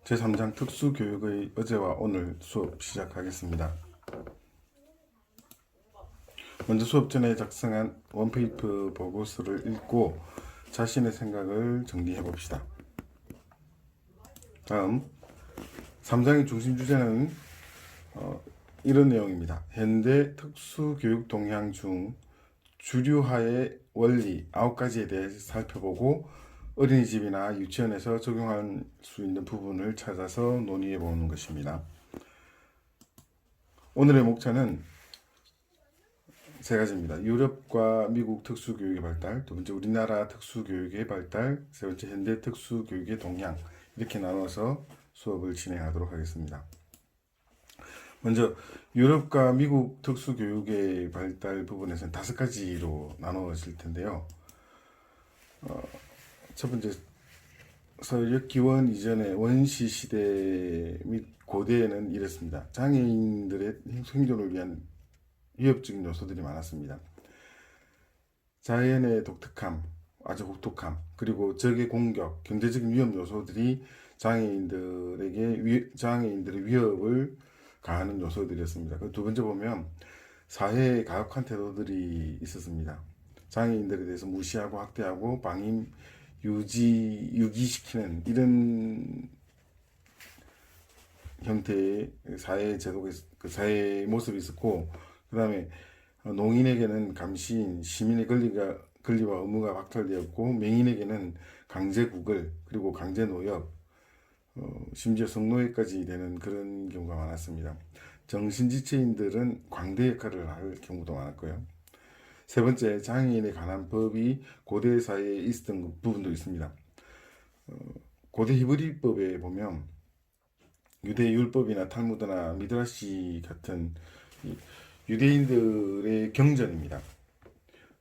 제3장 특수교육의 어제와 오늘 수업 시작하겠습니다. 먼저 수업 전에 작성한 원페이퍼 보고서를 읽고 자신의 생각을 정리해 봅시다. 다음 3장의 중심 주제는 이런 내용입니다. 현대 특수교육 동향 중 주류화의 원리 9가지에 대해 살펴보고 어린이집이나 유치원에서 적용할 수 있는 부분을 찾아서 논의해 보는 것입니다. 오늘의 목차는 세 가지입니다. 유럽과 미국 특수교육의 발달, 두 번째 우리나라 특수교육의 발달, 세 번째 현대 특수교육의 동향, 이렇게 나눠서 수업을 진행하도록 하겠습니다. 먼저 유럽과 미국 특수교육의 발달 부분에서는 5가지로 나누어질 텐데요. 첫 번째, 서역 기원 이전의 원시 시대 및 고대에는 이랬습니다. 장애인들의 생존을 위한 위협적인 요소들이 많았습니다. 자연의 독특함, 아주 혹독함, 그리고 적의 공격, 경제적인 위험 요소들이 장애인들의 위협을 가하는 요소들이었습니다. 그 두 번째 보면 사회의 가혹한 태도들이 있었습니다. 장애인들에 대해서 무시하고 학대하고 방임, 유기시키는 이런 형태의 사회 제도가 그 사회 모습이 있었고, 그 다음에 농인에게는 감시인, 시민의 권리와 의무가 박탈되었고, 맹인에게는 강제 구글, 그리고 강제 노역, 심지어 성노예까지 되는 그런 경우가 많았습니다. 정신지체인들은 광대 역할을 할 경우도 많았고요. 세 번째, 장애인에 관한 법이 고대 사회에 있었던 부분도 있습니다. 고대 히브리법에 보면 유대 율법이나 탈무드나 미드라시 같은 유대인들의 경전입니다.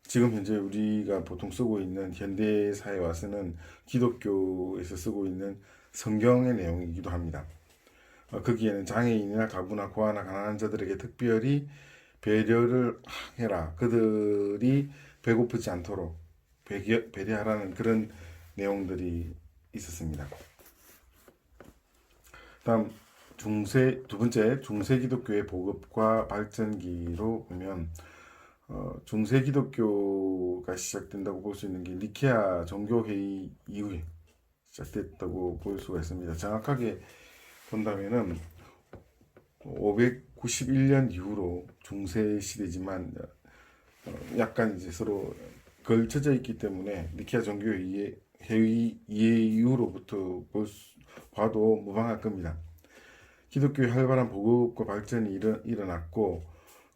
지금 현재 우리가 보통 쓰고 있는 현대 사회 와서는 기독교에서 쓰고 있는 성경의 내용이기도 합니다. 거기에는 장애인이나 가부나 고아나 가난한 자들에게 특별히 배려를 해라. 그들이 배고프지 않도록 배려하라는 그런 내용들이 있었습니다. 다음 두 번째 중세 기독교의 보급과 발전기로 보면 중세 기독교가 시작된다고 볼 수 있는 게 니케아 종교회의 이후에 시작됐다고 볼 수가 있습니다. 정확하게 본다면은 591년 이후로 중세 시대지만 약간 이제 서로 걸쳐져 있기 때문에 니케아 종교회의 이후로부터 봐도 무방할 겁니다. 기독교의 활발한 보급과 발전이 일어났고,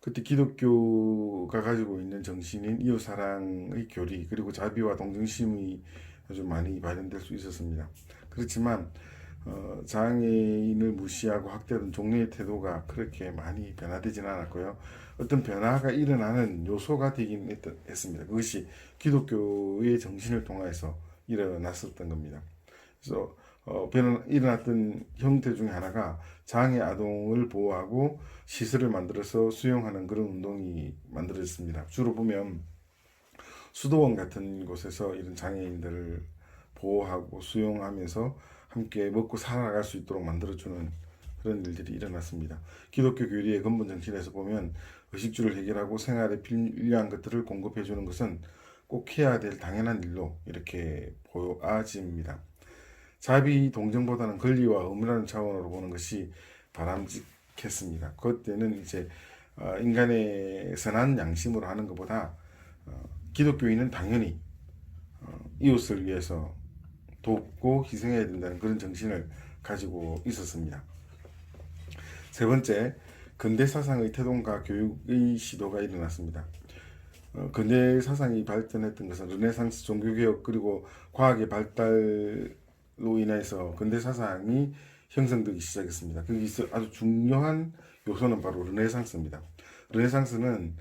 그때 기독교가 가지고 있는 정신인 이웃사랑의 교리, 그리고 자비와 동정심이 아주 많이 발현될 수 있었습니다. 그렇지만 장애인을 무시하고 학대하던 종래의 태도가 그렇게 많이 변화되지는 않았고요. 어떤 변화가 일어나는 요소가 되긴 했습니다. 그것이 기독교의 정신을 통해서 일어났었던 겁니다. 그래서 일어났던 형태 중에 하나가 장애 아동을 보호하고 시설을 만들어서 수용하는 그런 운동이 만들어졌습니다. 주로 보면 수도원 같은 곳에서 이런 장애인들을 보호하고 수용하면서 함께 먹고 살아갈 수 있도록 만들어주는 그런 일들이 일어났습니다. 기독교 교리의 근본 정신에서 보면 의식주를 해결하고 생활에 필요한 것들을 공급해주는 것은 꼭 해야 될 당연한 일로 이렇게 보아집니다. 자비 동정보다는 권리와 의무라는 차원으로 보는 것이 바람직했습니다. 그때는 이제 인간의 선한 양심으로 하는 것보다 기독교인은 당연히 이웃을 위해서 돕고 희생해야 된다는 그런 정신을 가지고 있었습니다. 세 번째, 근대 사상의 태동과 교육의 시도가 일어났습니다. 근대 사상이 발전했던 것은 르네상스 종교개혁 그리고 과학의 발달로 인해서 근대 사상이 형성되기 시작했습니다. 거기서 아주 중요한 요소는 바로 르네상스입니다. 르네상스는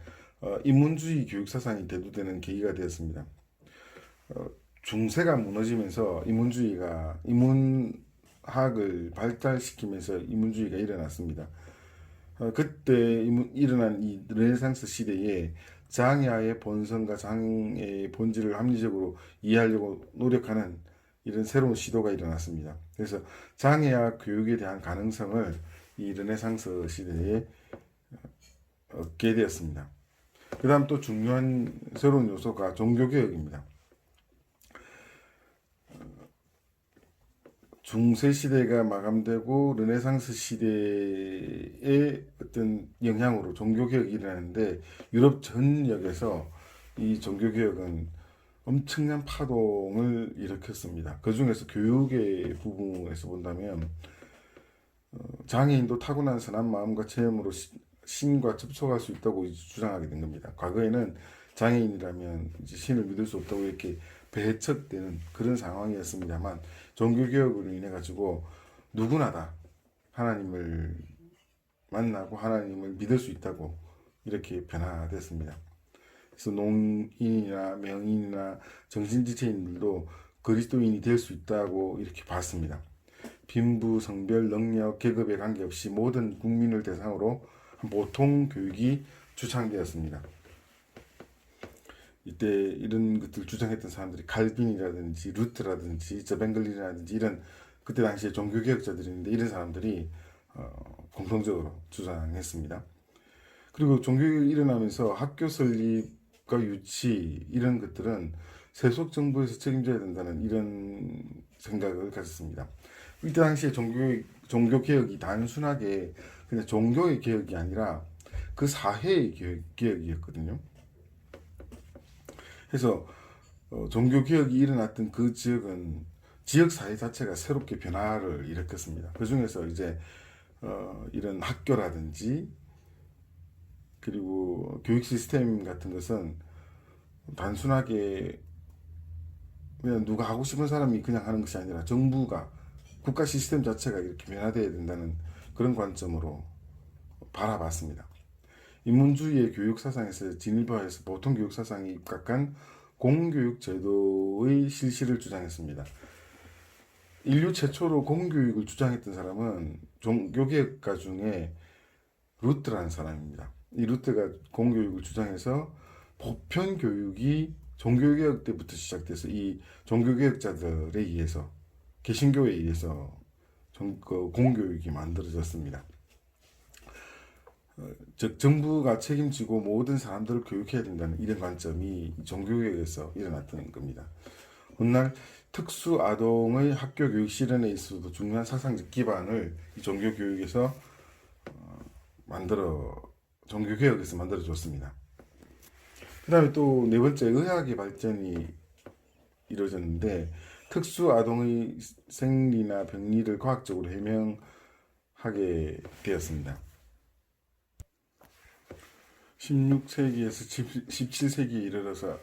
인문주의 교육 사상이 대두되는 계기가 되었습니다. 중세가 무너지면서 인문학을 발달시키면서 인문주의가 일어났습니다. 그때 일어난 이 르네상스 시대에 장애아의 본성과 장애의 본질을 합리적으로 이해하려고 노력하는 이런 새로운 시도가 일어났습니다. 그래서 장애학 교육에 대한 가능성을 이 르네상스 시대에 얻게 되었습니다. 그 다음 또 중요한 새로운 요소가 종교개혁입니다. 중세 시대가 마감되고 르네상스 시대의 어떤 영향으로 종교개혁이 일어나는데 유럽 전역에서 이 종교개혁은 엄청난 파동을 일으켰습니다. 그 중에서 교육의 부분에서 본다면 장애인도 타고난 선한 마음과 체험으로 신과 접촉할 수 있다고 주장하게 된 겁니다. 과거에는 장애인이라면 이제 신을 믿을 수 없다고 이렇게 배척되는 그런 상황이었습니다만 종교개혁으로 인해 가지고 누구나 다 하나님을 만나고 하나님을 믿을 수 있다고 이렇게 변화됐습니다. 그래서 농인이나 명인이나 정신지체인들도 그리스도인이 될 수 있다고 이렇게 봤습니다. 빈부, 성별, 능력, 계급에 관계없이 모든 국민을 대상으로 보통 교육이 주창되었습니다. 이때 이런 것들 주장했던 사람들이 칼빈이라든지 루트라든지 저뱅글리라든지 이런 그때 당시에 종교개혁자들인데 이런 사람들이 공통적으로 주장했습니다. 그리고 종교개혁이 일어나면서 학교 설립과 유치 이런 것들은 세속 정부에서 책임져야 된다는 이런 생각을 가졌습니다. 이때 당시에 종교개혁이 단순하게 그냥 종교의 개혁이 아니라 그 사회의 개혁이었거든요. 그래서 종교개혁이 일어났던 그 지역은 지역사회 자체가 새롭게 변화를 일으켰습니다. 그 중에서 이제 이런 학교라든지 그리고 교육 시스템 같은 것은 단순하게 그냥 누가 하고 싶은 사람이 그냥 하는 것이 아니라 정부가 국가 시스템 자체가 이렇게 변화되어야 된다는 그런 관점으로 바라봤습니다. 인문주의의 교육 사상에서 진일보해서 보통 교육 사상에 입각한 공교육 제도의 실시를 주장했습니다. 인류 최초로 공교육을 주장했던 사람은 종교개혁가 중에 루트라는 사람입니다. 이 루트가 공교육을 주장해서 보편 교육이 종교개혁 때부터 시작돼서 이 종교개혁자들에 의해서 개신교에 의해서 공교육이 만들어졌습니다. 즉 정부가 책임지고 모든 사람들을 교육해야 된다는 이런 관점이 종교개혁에서 일어났던 겁니다. 훗날 특수 아동의 학교 교육 실현에 있어서도 중요한 사상적 기반을 이 종교교육에서 종교개혁에서 만들어줬습니다. 그 다음에 또 네 번째 의학의 발전이 이루어졌는데 특수 아동의 생리나 병리를 과학적으로 해명하게 되었습니다. 16세기에서 17세기에 이르러서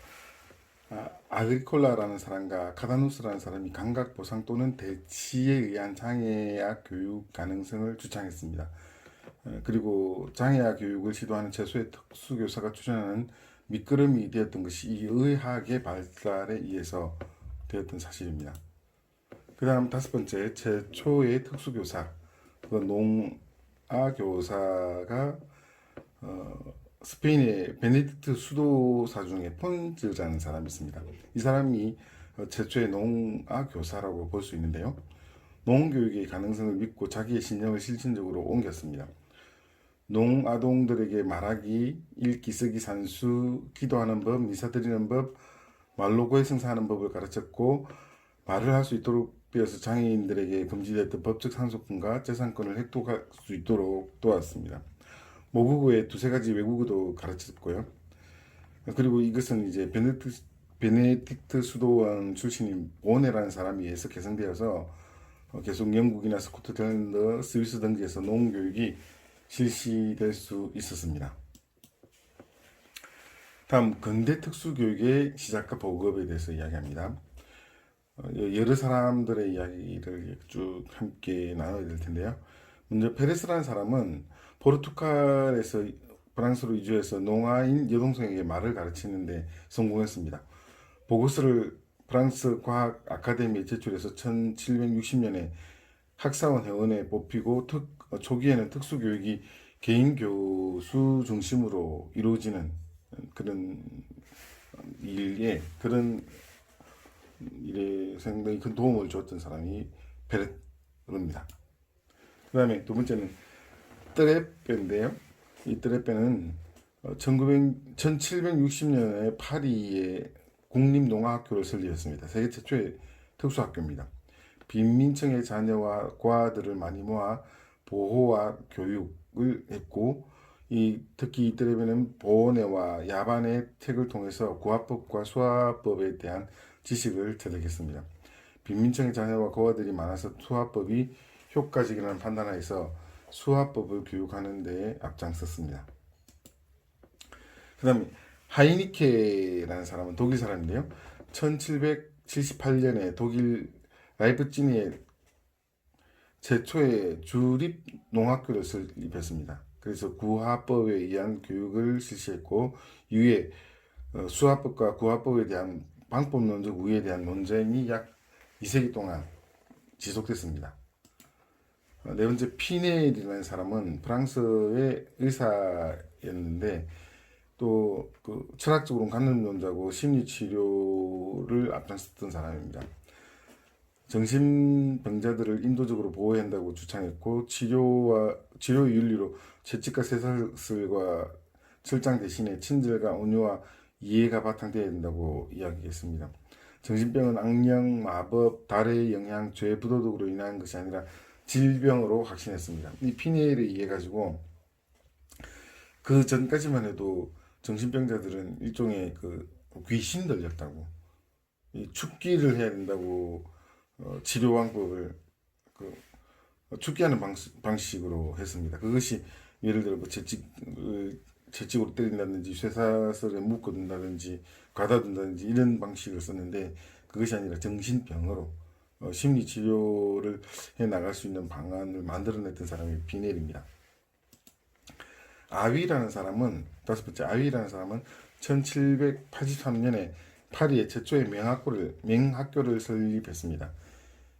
아그리콜라라는 사람과 카다누스라는 사람이 감각 보상 또는 대치에 의한 장애학 교육 가능성을 주창했습니다. 그리고 장애학 교육을 시도하는 최소의 특수교사가 추천하는 밑거름이 되었던 것이 이 의학의 발달에 의해서 되었던 사실입니다. 그 다음 다섯 번째, 최초의 특수교사, 농아 교사가 스페인의 베네딕트 수도사 중에 폰즈라는 사람이 있습니다. 이 사람이 최초의 농아 교사라고 볼 수 있는데요. 농교육의 가능성을 믿고 자기의 신념을 실천적으로 옮겼습니다. 농아동들에게 말하기, 읽기, 쓰기, 산수, 기도하는 법, 미사 드리는 법, 말로 고해성사하는 법을 가르쳤고 말을 할 수 있도록 되어서 장애인들에게 금지되었던 법적 상속권과 재산권을 획득할 수 있도록 도왔습니다. 모국어의 두세 가지 외국어도 가르쳤고요. 그리고 이것은 이제 베네딕트 수도원 출신인 오네라는 사람에 의해서 개성되어서 계속 영국이나 스코틀랜드, 스위스 등지에서 농교육이 실시될 수 있었습니다. 다음 근대 특수교육의 시작과 보급에 대해서 이야기합니다. 여러 사람들의 이야기를 쭉 함께 나눠야 될 텐데요. 먼저 페레스라는 사람은 포르투갈에서 프랑스로 이주해서 농아인 여동생에게 말을 가르치는데 성공했습니다. 보고서를 프랑스 과학 아카데미에 제출해서 1760년에 학사원 회원에 뽑히고 초기에는 특수교육이 개인 교수 중심으로 이루어지는 그런 일에 그런 일에 상당히 큰 도움을 줬던 사람이 베르입니다. 그 다음에 두 번째는 뜨레페인데요. 이 뜨레페는 1760년에 파리에 국립농아학교를 설립했습니다. 세계 최초의 특수학교입니다. 빈민층의 자녀와 고아들을 많이 모아 보호와 교육을 했고, 특히 이 뜨레베는 보네와 야반의 책을 통해서 구화법과 수화법에 대한 지식을 터득했습니다. 빈민층의 자녀와 고아들이 많아서 수화법이 효과적이라는 판단하에서 수화법을 교육하는 데 앞장섰습니다. 그 다음에 하이니케라는 사람은 독일 사람인데요. 1778년에 독일 라이프치히에 최초의 주립 농학교를 설립했습니다. 그래서 구화법에 의한 교육을 실시했고, 이후에 수화법과 구화법에 대한 방법론적 우위에 대한 논쟁이 약 2세기 동안 지속됐습니다. 네 번째, 피넬이라는 사람은 프랑스의 의사였는데 또 그 철학적으로는 관념론자고 심리치료를 앞장섰던 사람입니다. 정신병자들을 인도적으로 보호해야 한다고 주창했고, 치료의 윤리로 채찍과 쇠사슬과 철장 대신에 친절과 온유와 이해가 바탕되어야 된다고 이야기했습니다. 정신병은 악령, 마법, 달의 영향, 죄, 부도덕으로 인한 것이 아니라 질병으로 확신했습니다. 이 피니엘에 의해 가지고 그 전까지만 해도 정신병자들은 일종의 그 귀신 들렸다고, 이 축기를 해야 된다고 치료 방법을 그 축기하는 방식으로 했습니다. 그것이 예를 들어 뭐 채찍으로 때린다든지 쇠사슬에 묶어둔다든지 가다둔다든지 이런 방식을 썼는데, 그것이 아니라 정신병으로 심리 치료를 해 나갈 수 있는 방안을 만들어냈던 사람이 비넬입니다. 다섯 번째 아위라는 사람은 1783년에 파리의 최초의 맹학교를 설립했습니다.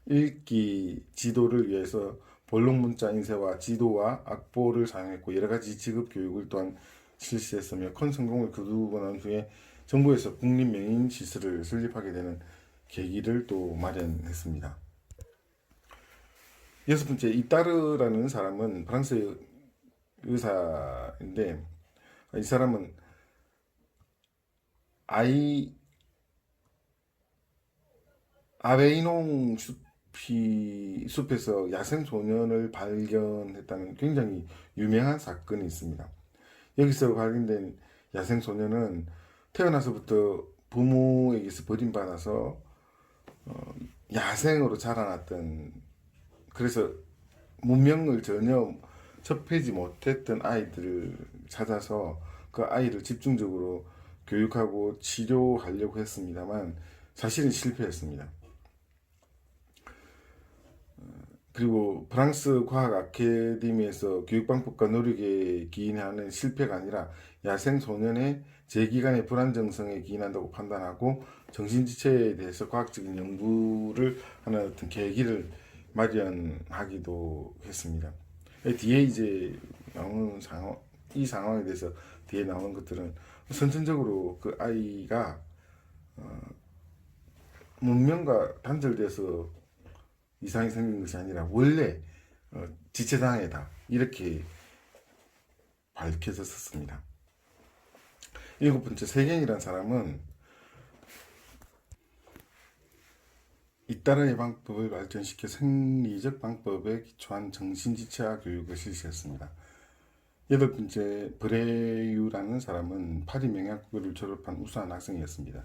읽기 지도를 위해서 볼록문자 인쇄와 지도와 악보를 사용했고, 여러가지 직업 교육을 또한 실시했으며 큰 성공을 거두고 난 후에 정부에서 국립명인 시설을 설립하게 되는 계기를 또 마련했습니다. 여섯 번째, 이따르라는 사람은 프랑스의 의사인데, 이 사람은 아베이농 숲에서 야생 소년을 발견했다는 굉장히 유명한 사건이 있습니다. 여기서 발견된 야생 소년은 태어나서부터 부모에게서 버림받아서 야생으로 자라났던, 그래서 문명을 전혀 접하지 못했던 아이들을 찾아서 그 아이를 집중적으로 교육하고 치료하려고 했습니다만 사실은 실패했습니다. 그리고 프랑스 과학 아카데미에서 교육방법과 노력에 기인하는 실패가 아니라 야생 소년의 재기간의 불안정성에 기인한다고 판단하고 정신지체에 대해서 과학적인 연구를 하는 어떤 계기를 마련하기도 했습니다. 뒤에 이제 나오는 이 상황에 대해서 뒤에 나오는 것들은 선천적으로 그 아이가 문명과 단절돼서 이상이 생긴 것이 아니라 원래 지체장애다, 이렇게 밝혀졌습니다. 일곱 번째, 세겐이라는 사람은 잇따라 예방법을 발전시켜 생리적 방법에 기초한 정신지체화 교육을 실시했습니다. 여덟 번째, 브레유라는 사람은 파리 명예학교를 졸업한 우수한 학생이었습니다.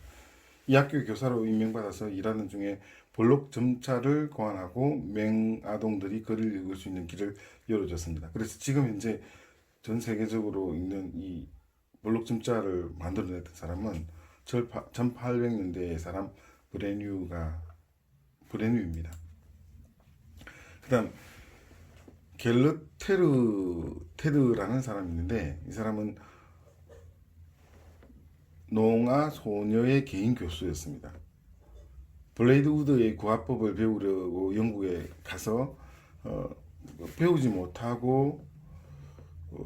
이 학교 교사로 임명받아서 일하는 중에 볼록 점자를 고안하고 맹아동들이 글을 읽을 수 있는 길을 열어줬습니다. 그래서 지금 현재 전 세계적으로 있는 이 볼록 점자를 만들어냈던 사람은 1800년대의 사람 브레뉴입니다. 그 다음 테드라는 사람이 있는데, 이 사람은 농아 소녀의 개인 교수였습니다. 블레이드 우드의 구화법을 배우려고 영국에 가서 배우지 못하고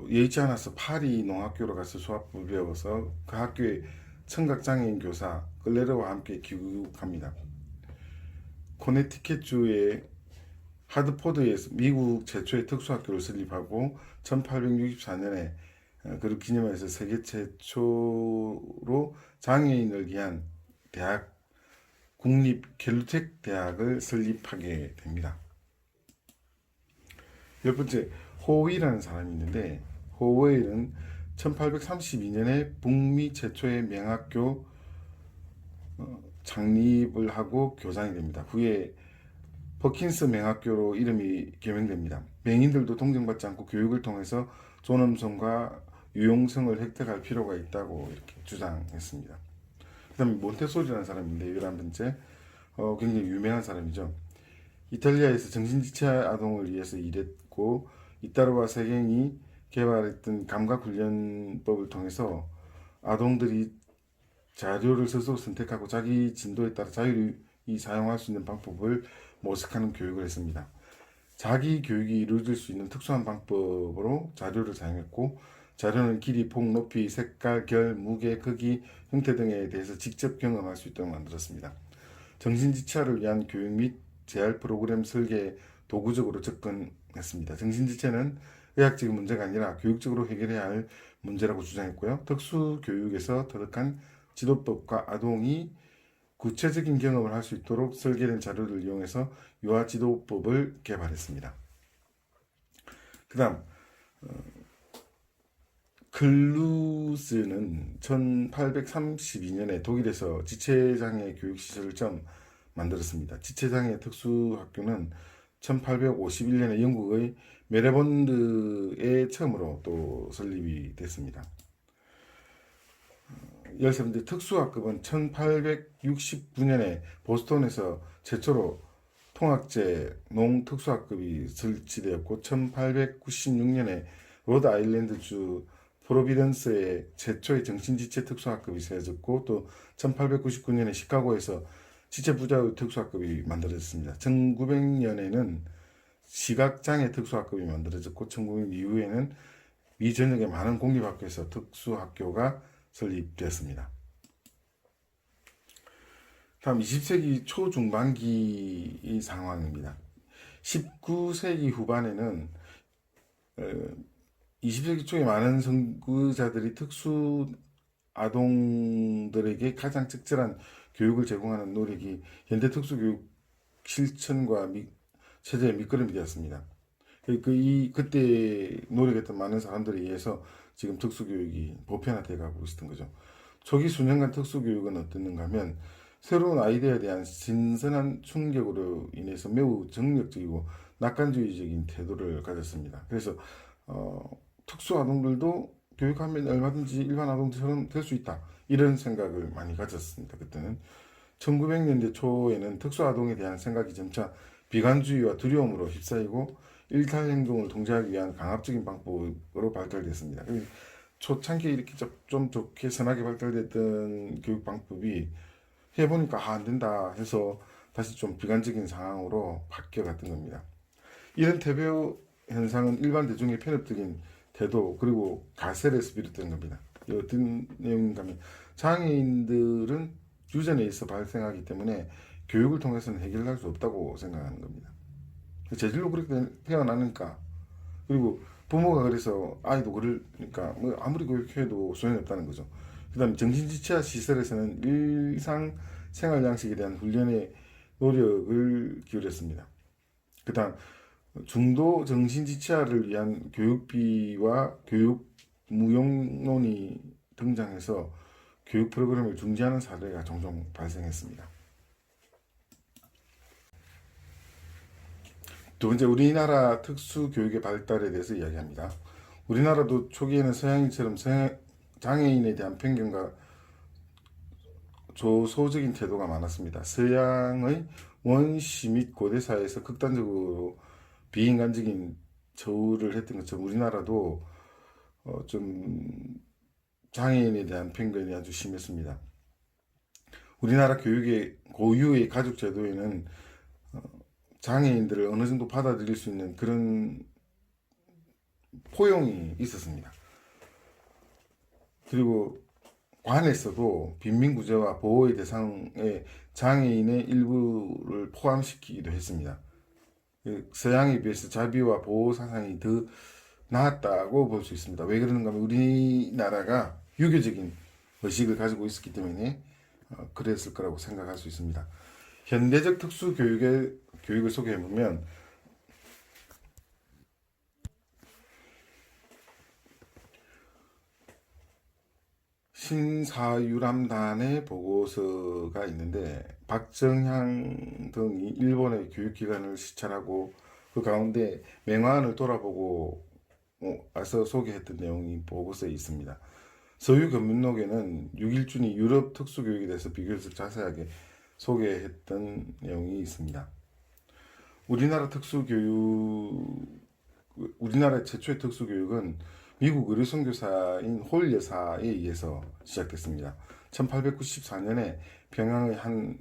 예의치 않아서 파리 농학교로 가서 수학법을 배워서 그 학교의 청각장애인 교사 클레르와 함께 귀국합니다. 코네티켓주의 하드포드에서 미국 최초의 특수학교를 설립하고 1864년에 그를 기념해서 세계 최초로 장애인을 위한 대학 국립 켈루텍 대학을 설립하게 됩니다. 열 번째, 호웨이라는 사람이 있는데 호웨이는 1832년에 북미 최초의 명학교 창립을 하고 교장이 됩니다. 후에 버킨스 명학교로 이름이 개명됩니다. 맹인들도 동정받지 않고 교육을 통해서 존엄성과 유용성을 획득할 필요가 있다고 이렇게 주장했습니다. 그 다음에 몬테소리라는 사람인데 11번째, 굉장히 유명한 사람이죠. 이탈리아에서 정신지체 아동을 위해서 일했고 이따르와 세경이 개발했던 감각훈련법을 통해서 아동들이 자료를 스스로 선택하고 자기 진도에 따라 자유히 사용할 수 있는 방법을 모색하는 교육을 했습니다. 자기 교육이 이루어질 수 있는 특수한 방법으로 자료를 사용했고 자료는 길이, 폭, 높이, 색깔, 결, 무게, 크기, 형태 등에 대해서 직접 경험할 수 있도록 만들었습니다. 정신지체를 위한 교육 및 재활 프로그램 설계에 도구적으로 접근했습니다. 정신지체는 의학적인 문제가 아니라 교육적으로 해결해야 할 문제라고 주장했고요. 특수교육에서 터득한 지도법과 아동이 구체적인 경험을 할 수 있도록 설계된 자료를 이용해서 유아 지도법을 개발했습니다. 그 다음 클루즈는 1832년에 독일에서 지체장애 교육시설을 처음 만들었습니다. 지체장애 특수학교는 1851년에 영국의 메레본드에 처음으로 또 설립이 됐습니다. 13번째, 특수학급은 1869년에 보스턴에서 최초로 통학제 농특수학급이 설치되었고 1896년에 로드아일랜드주 프로비던스에 최초의 정신지체 특수학급이 세워졌고 또 1899년에 시카고에서 지체부자의 특수학급이 만들어졌습니다. 1900년에는 시각장애 특수학급이 만들어졌고 1900년 이후에는 미 전역의 많은 공립학교에서 특수학교가 설립되었습니다. 다음 20세기 초중반기 상황입니다. 19세기 후반에는 20세기 초에 많은 선구자들이 특수 아동들에게 가장 적절한 교육을 제공하는 노력이 현대 특수교육 실천과 체제의 밑거름이 되었습니다. 그때 노력했던 많은 사람들에 의해서 지금 특수교육이 보편화되어 가고 있었던 거죠. 초기 수년간 특수교육은 어땠는가 하면 새로운 아이디어에 대한 신선한 충격으로 인해서 매우 정력적이고 낙관주의적인 태도를 가졌습니다. 그래서 특수아동들도 교육하면 얼마든지 일반 아동들처럼 될 수 있다, 이런 생각을 많이 가졌습니다. 그때는 1900년대 초에는 특수아동에 대한 생각이 점차 비관주의와 두려움으로 휩싸이고 일탈 행동을 통제하기 위한 강압적인 방법으로 발달됐습니다. 초창기에 이렇게 좀 좋게 선하게 발달됐던 교육 방법이 해보니까 안 된다 해서 다시 좀 비관적인 상황으로 바뀌어갔던 겁니다. 이런 대표 현상은 일반 대중의 편협적인 태도 그리고 가설에서 비롯된 겁니다. 어떤 내용인가 하면 장애인들은 유전에 있어 발생하기 때문에 교육을 통해서는 해결할 수 없다고 생각하는 겁니다. 재질로 그렇게 태어나니까, 그리고 부모가 그래서 아이도 그러니까 뭐 아무리 교육해도 소용이 없다는 거죠. 그 다음에 정신지체 시설에서는 일상 생활 양식에 대한 훈련에 노력을 기울였습니다. 그 다음 중도 정신지체를 위한 교육비와 교육 무용론이 등장해서 교육 프로그램을 중지하는 사례가 종종 발생했습니다. 두 번째, 우리나라 특수교육의 발달에 대해서 이야기합니다. 우리나라도 초기에는 서양인처럼 장애인에 대한 편견과 조소적인 태도가 많았습니다. 서양의 원시 및 고대사회에서 극단적으로 비인간적인 처우를 했던 것처럼 우리나라도 좀 장애인에 대한 편견이 아주 심했습니다. 우리나라 교육의 고유의 가족 제도에는 장애인들을 어느 정도 받아들일 수 있는 그런 포용이 있었습니다. 그리고 관에서도 빈민구제와 보호의 대상에 장애인의 일부를 포함시키기도 했습니다. 서양에 비해서 자비와 보호 사상이 더 나았다고 볼 수 있습니다. 왜 그러는가 하면 우리나라가 유교적인 의식을 가지고 있었기 때문에 그랬을 거라고 생각할 수 있습니다. 현대적 교육을 소개해보면 신사유람단의 보고서가 있는데 박정향 등이 일본의 교육기관을 시찰하고 그 가운데 맹화안을 돌아보고 와서 소개했던 내용이 보고서에 있습니다. 서유견민록에는 6.1준이 유럽 특수교육에 대해서 비교적 자세하게 소개했던 내용이 있습니다. 우리나라 최초의 특수교육은 미국 의료 선교사인 홀 여사에 의해서 시작됐습니다. 1894년에 평양의 한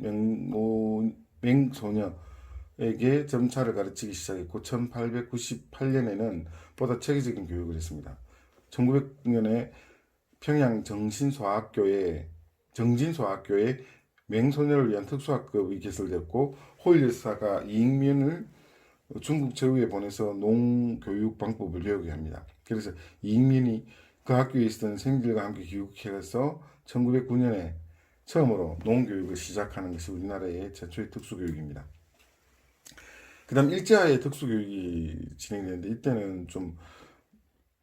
맹소녀에게 점차를 가르치기 시작했고 1898년에는 보다 체계적인 교육을 했습니다. 1900년에 평양 정진소학교에 맹소녀를 위한 특수학급이 개설됐고 홀 여사가 이익면을 중국 제후에 보내서 농교육 방법을 배우게 합니다. 그래서 이익민이 그 학교에 있었던 생들과 함께 귀국해서 1909년에 처음으로 농교육을 시작하는 것이 우리나라의 최초의 특수교육입니다. 그 다음 일제하에 특수교육이 진행되는데 이때는 좀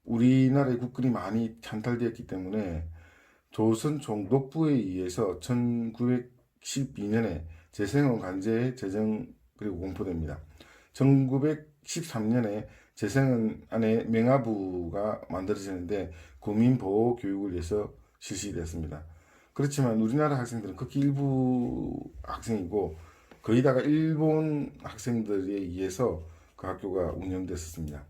우리나라의 국군이 많이 찬탈되었기 때문에 조선 총독부에 의해서 1912년에 재생원 관제 제정 그리고 공포됩니다. 1913년에 재생원 안에 맹화부가 만들어지는데 국민보호 교육을 위해서 실시됐습니다. 그렇지만 우리나라 학생들은 극히 일부 학생이고 거의 다가 일본 학생들에 의해서 그 학교가 운영됐었습니다.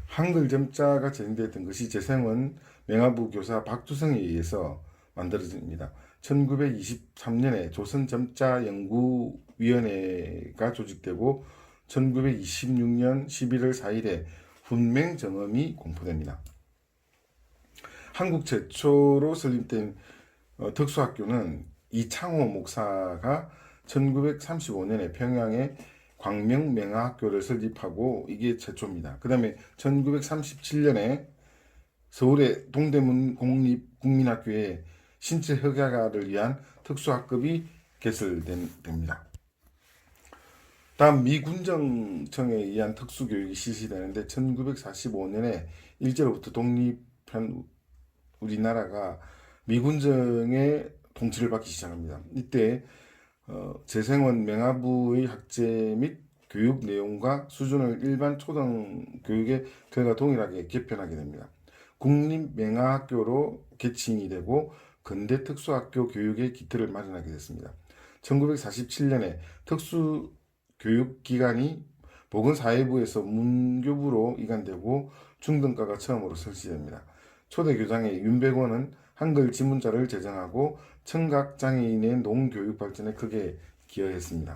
한글 점자가 제정되었던 것이 재생원 맹화부 교사 박두성에 의해서 만들어집니다. 1923년에 조선점자연구위원회가 조직되고 1926년 11월 4일에 훈맹정음이 공포됩니다. 한국 최초로 설립된 특수학교는 이창호 목사가 1935년에 평양에 광명맹화학교를 설립하고 이게 최초입니다. 그 다음에 1937년에 서울의 동대문 공립국민학교에 신체흑야가를 위한 특수학급이 개설됩니다. 다음 미군정청에 의한 특수교육이 실시되는데 1945년에 일제로부터 독립한 우리나라가 미군정의 통치를 받기 시작합니다. 이때 재생원 맹화부의 학제 및 교육 내용과 수준을 일반 초등교육의 결과 동일하게 개편하게 됩니다. 국립맹화학교로 개칭이 되고 근대 특수학교 교육의 기틀을 마련하게 됐습니다. 1947년에 특수교육기관이 보건사회부에서 문교부로 이관되고 중등과가 처음으로 설치됩니다. 초대교장의 윤백원은 한글 지문자를 제정하고 청각장애인의 농교육 발전에 크게 기여했습니다.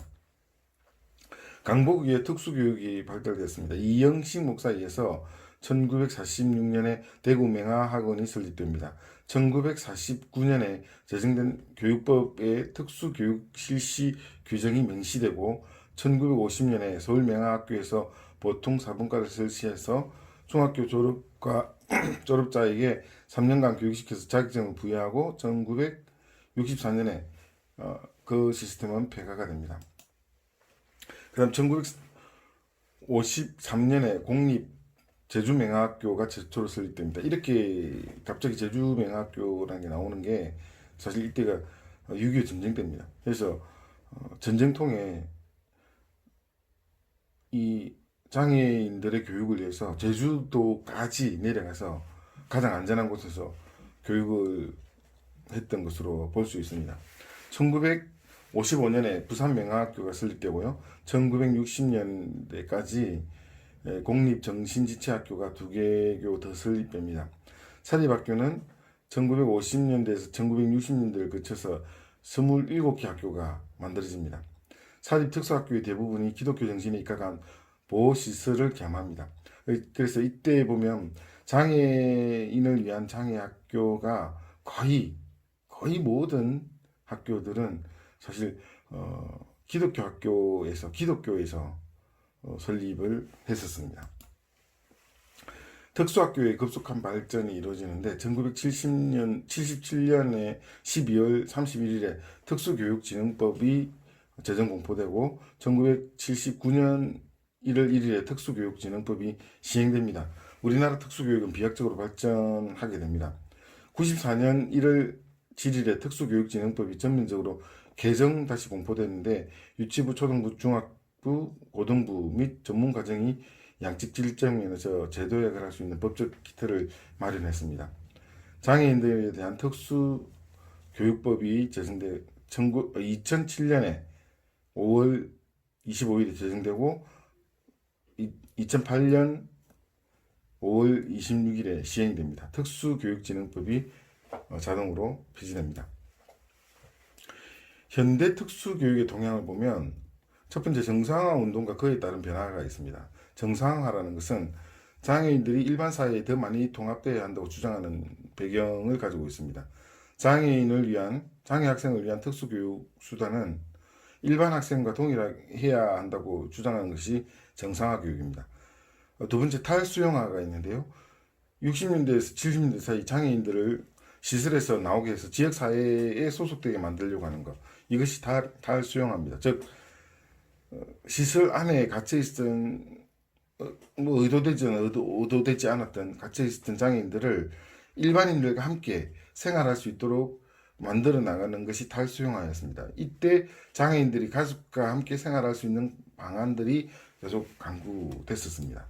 강북위에 특수교육이 발달됐습니다. 이영식 목사에 의해서 1946년에 대구맹화학원이 설립됩니다. 1949년에 제정된 교육법에 특수교육 실시 규정이 명시되고 1950년에 서울맹화학교에서 보통 4분과를 설치해서 중학교 졸업자에게 3년간 교육시켜서 자격증을 부여하고 1964년에 그 시스템은 폐가가 됩니다. 그 다음 1953년에 공립 제주맹화학교가 최초로 설립됩니다. 이렇게 갑자기 제주맹화학교라는 게 나오는 게 사실 이때가 6.25 전쟁 때입니다. 그래서 전쟁통에 이 장애인들의 교육을 위해서 제주도까지 내려가서 가장 안전한 곳에서 교육을 했던 것으로 볼 수 있습니다. 1955년에 부산맹화학교가 설립되고요. 1960년대까지 공립정신지체학교가 2개교 더 설립됩니다. 사립학교는 1950년대에서 1960년대를 거쳐서 27개 학교가 만들어집니다. 사립특수학교의 대부분이 기독교 정신에 입각한 보호시설을 겸합니다. 그래서 이때 보면 장애인을 위한 장애학교가 거의 모든 학교들은 사실 기독교에서 설립을 했었습니다. 특수학교의 급속한 발전이 이루어지는데 1977년에 12월 31일에 특수교육진흥법이 제정 공포되고 1979년 1월 1일에 특수교육진흥법이 시행됩니다. 우리나라 특수교육은 비약적으로 발전하게 됩니다. 94년 1월 7일에 특수교육진흥법이 전면적으로 개정 다시 공포되는데 유치부, 초등부, 중학부, 고등부 및 전문과정이 양측 질적면에서 제도약을 할 수 있는 법적 기틀을 마련했습니다. 장애인들에 대한 특수교육법이 제정돼 2007년에 5월 25일에 제정되고 2008년 5월 26일에 시행됩니다. 특수교육진흥법이 자동으로 폐지됩니다. 현대 특수교육의 동향을 보면 첫 번째 정상화 운동과 그에 따른 변화가 있습니다. 정상화라는 것은 장애인들이 일반 사회에 더 많이 통합되어야 한다고 주장하는 배경을 가지고 있습니다. 장애 학생을 위한 특수교육 수단은 일반 학생과 동일해야 한다고 주장하는 것이 정상화 교육입니다. 두 번째 탈수용화가 있는데요. 60년대에서 70년대 사이 장애인들을 시설에서 나오게 해서 지역사회에 소속되게 만들려고 하는 것, 이것이 탈수용화입니다. 즉 시설 안에 갇혀있던 의도되지 않았던 갇혀있었던 장애인들을 일반인들과 함께 생활할 수 있도록 만들어 나가는 것이 탈수용화였습니다. 이때 장애인들이 가족과 함께 생활할 수 있는 방안들이 계속 강구됐었습니다.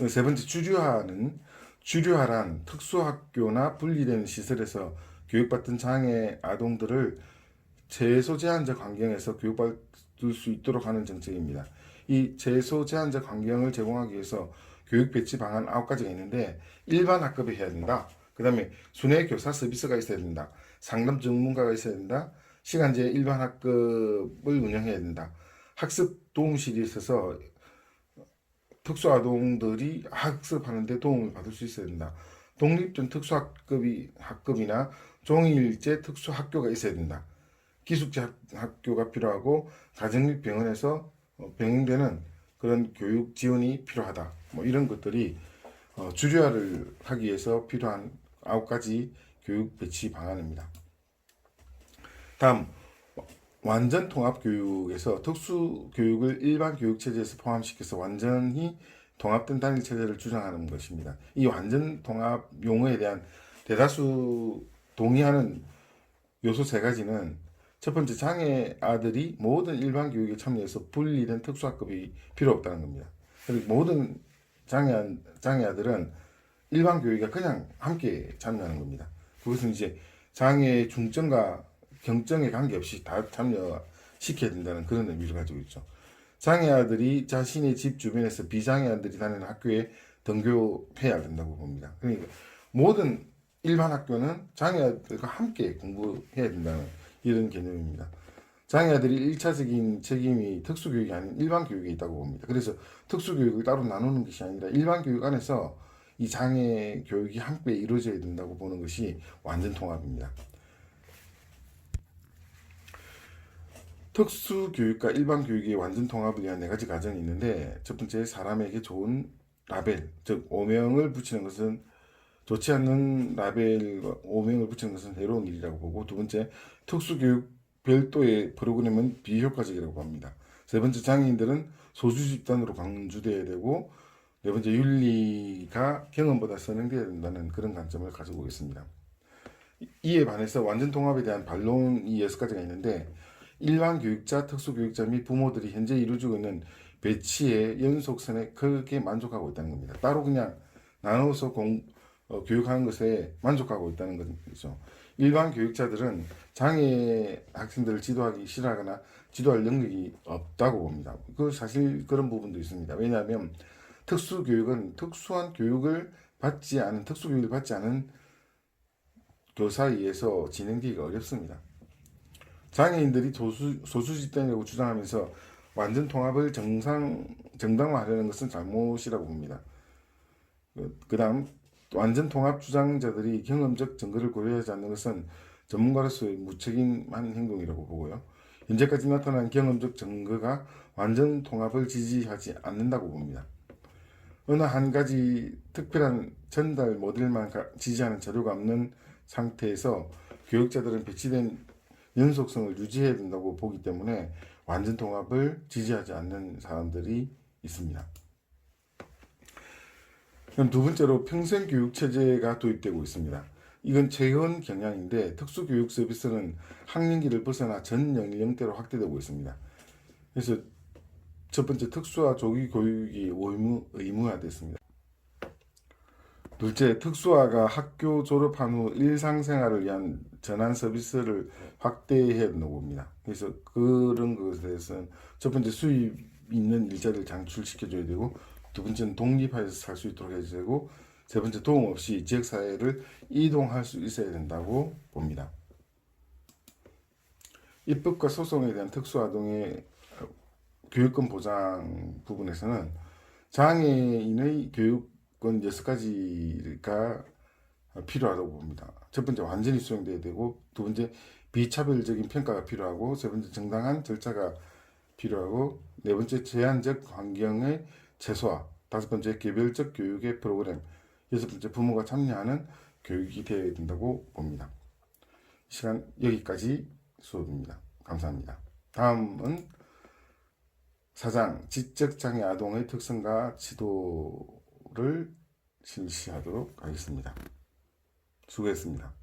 세 번째 주류화란 특수학교나 분리된 시설에서 교육받던 장애 아동들을 최소 제한적 환경에서 교육받을 수 있도록 하는 정책입니다. 이 최소 제한적 환경을 제공하기 위해서 교육 배치 방안 9가지가 있는데 일반 학급에 해야 된다. 그 다음에 순회 교사 서비스가 있어야 된다. 상담 전문가가 있어야 된다. 시간제 일반 학급을 운영해야 된다. 학습 도움실이 있어서 특수아동들이 학습하는데 도움을 받을 수 있어야 된다. 독립된 특수학급이나 종일제 특수학교가 있어야 된다. 기숙제 학교가 필요하고 가정 및 병원에서 병행되는 그런 교육 지원이 필요하다. 이런 것들이 주류화를 하기 위해서 필요한 9가지 교육 배치 방안입니다. 다음 완전 통합 교육에서 특수 교육을 일반 교육 체제에서 포함시켜서 완전히 통합된 단일 체제를 주장하는 것입니다. 이 완전 통합 용어에 대한 대다수 동의하는 요소 3가지는 첫 번째, 장애 아들이 모든 일반 교육에 참여해서 분리된 특수학급이 필요 없다는 겁니다. 그리고 모든 장애 아들은 일반 교육에 그냥 함께 참여하는 겁니다. 그것은 이제 장애의 중증과 경증에 관계없이 다 참여시켜야 된다는 그런 의미를 가지고 있죠. 장애 아들이 자신의 집 주변에서 비장애 아들이 다니는 학교에 등교해야 된다고 봅니다. 그러니까 모든 일반 학교는 장애 아들과 함께 공부해야 된다는 이런 개념입니다. 장애 아들이 1차적인 책임이 특수교육이 아닌 일반 교육에 있다고 봅니다. 그래서 특수교육을 따로 나누는 것이 아니라 일반 교육 안에서 이 장애 교육이 함께 이루어져야 된다고 보는 것이 완전 통합입니다. 특수교육과 일반 교육의 완전 통합을 위한 4가지 과정이 있는데, 첫 번째, 사람에게 좋은 라벨, 즉 오명을 붙이는 것은 좋지 않는 라벨과 오명을 붙이는 것은 해로운 일이라고 보고, 두 번째, 특수교육 별도의 프로그램은 비효과적이라고 합니다. 세 번째, 장애인들은 소수 집단으로 강조되어야 되고, 네 번째, 윤리가 경험보다 선행되어야 된다는 그런 관점을 가지고 있습니다. 이에 반해서 완전 통합에 대한 반론이 6가지가 있는데, 일반 교육자, 특수교육자 및 부모들이 현재 이루어지고 있는 배치의 연속선에 크게 만족하고 있다는 겁니다. 따로 그냥 나눠서 교육하는 것에 만족하고 있다는 거죠. 일반 교육자들은 장애 학생들을 지도하기 싫어하거나 지도할 능력이 없다고 봅니다. 사실 그런 부분도 있습니다. 왜냐하면 특수교육은 특수교육을 받지 않은 교사에 의해서 진행되기가 어렵습니다. 장애인들이 소수 집단이라고 주장하면서 완전 통합을 정당화하려는 것은 잘못이라고 봅니다. 그 다음 또 완전 통합 주장자들이 경험적 증거를 고려하지 않는 것은 전문가로서의 무책임한 행동이라고 보고요. 현재까지 나타난 경험적 증거가 완전 통합을 지지하지 않는다고 봅니다. 어느 한 가지 특별한 전달 모델만 지지하는 자료가 없는 상태에서 교육자들은 배치된 연속성을 유지해야 된다고 보기 때문에 완전 통합을 지지하지 않는 사람들이 있습니다. 그럼 두 번째로 평생교육체제가 도입되고 있습니다. 이건 최근 경향인데 특수교육 서비스는 학년기를 벗어나 전 연령대로 확대되고 있습니다. 그래서 첫 번째, 특수화 조기 교육이 의무화됐습니다. 둘째, 특수화가 학교 졸업한 후 일상생활을 위한 전환 서비스를 확대해야 된다고 봅니다. 그래서 그런 것에 대해서는 첫 번째, 수입 있는 일자리를 창출시켜줘야 되고, 두 번째는 독립해서 살 수 있도록 해줘야 되고, 세 번째, 도움 없이 지역사회를 이동할 수 있어야 된다고 봅니다. 입법과 소송에 대한 특수아동의 교육권 보장 부분에서는 장애인의 교육권 6가지가 필요하다고 봅니다. 첫 번째, 완전히 수용돼야 되고, 두 번째, 비차별적인 평가가 필요하고, 세 번째, 정당한 절차가 필요하고, 네 번째, 제한적 환경의 최소화, 다섯 번째, 개별적 교육의 프로그램, 여섯 번째, 부모가 참여하는 교육이 되어야 된다고 봅니다. 시간 여기까지 수업입니다. 감사합니다. 다음은 4장 지적장애 아동의 특성과 지도를 실시하도록 하겠습니다. 수고했습니다.